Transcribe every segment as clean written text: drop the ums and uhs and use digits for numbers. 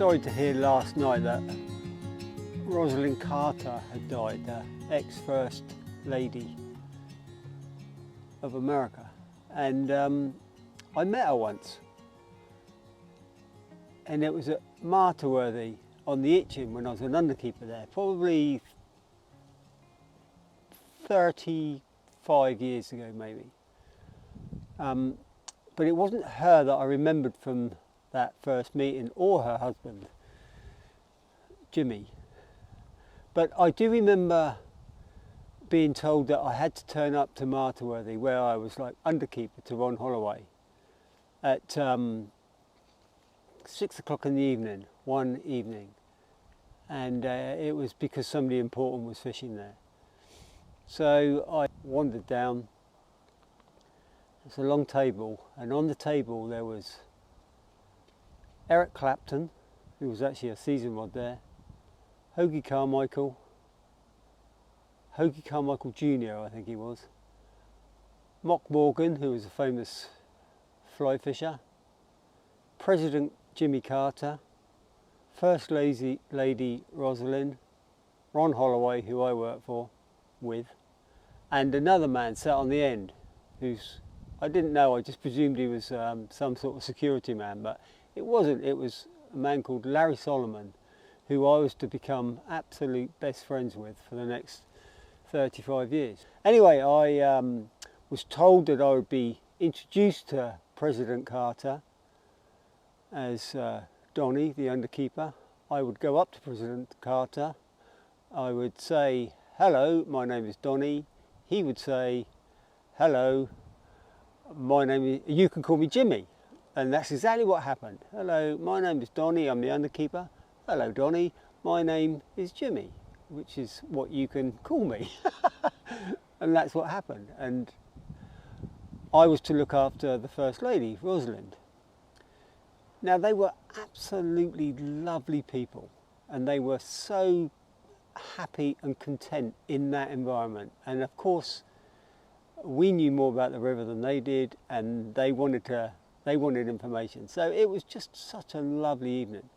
sorry to hear last night that Rosalind Carter had died, the ex-First Lady of America. And I met her once. And it was at Martyworthy on the Itchen when I was an underkeeper there, probably 35 years ago maybe. But it wasn't her that I remembered from that first meeting, or her husband, Jimmy. But I do remember being told that I had to turn up to Martyworthy, where I was like underkeeper to Ron Holloway, at 6 o'clock in the evening, one evening. And it was because somebody important was fishing there. So I wandered down. It's a long table, and on the table there was Eric Clapton, who was actually a season rod there, Hoagie Carmichael Jr. I think he was, Mock Morgan, who was a famous fly fisher, President Jimmy Carter, First Lady Rosalind, Ron Holloway, who I work with, and another man sat on the end, who's, I didn't know, I just presumed he was some sort of security man, but it wasn't. It was a man called Larry Solomon, who I was to become absolute best friends with for the next 35 years. Anyway, I was told that I would be introduced to President Carter as Donny, the underkeeper. I would go up to President Carter. I would say, "Hello, my name is Donny." He would say, "Hello, my name is, you can call me Jimmy." And that's exactly what happened. "Hello, my name is Donny, I'm the underkeeper." "Hello, Donny, my name is Jimmy," which is what you can call me. And that's what happened. And I was to look after the First Lady, Rosalind. Now, they were absolutely lovely people, and they were so happy and content in that environment. And of course, we knew more about the river than they did, and they wanted information. So it was just such a lovely evening.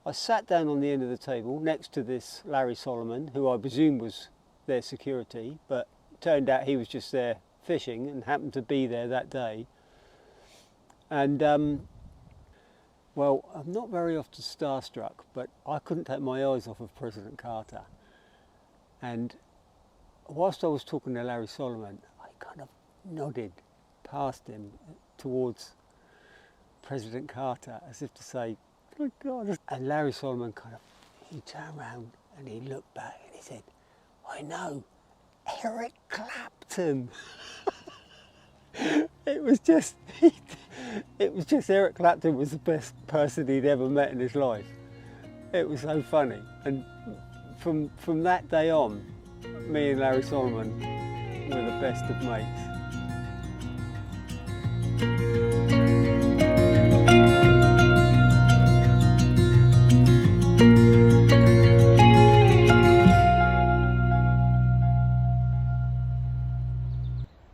I sat down on the end of the table next to this Larry Solomon, who I presume was their security, but it turned out he was just there fishing and happened to be there that day. And well, I'm not very often starstruck, but I couldn't take my eyes off of President Carter. And whilst I was talking to Larry Solomon, I kind of nodded past him towards President Carter, as if to say, "Oh God." And Larry Solomon he turned around and he looked back and he said, "I know, Eric Clapton." It was just Eric Clapton was the best person he'd ever met in his life. It was so funny. And from that day on, me and Larry Solomon were the best of mates.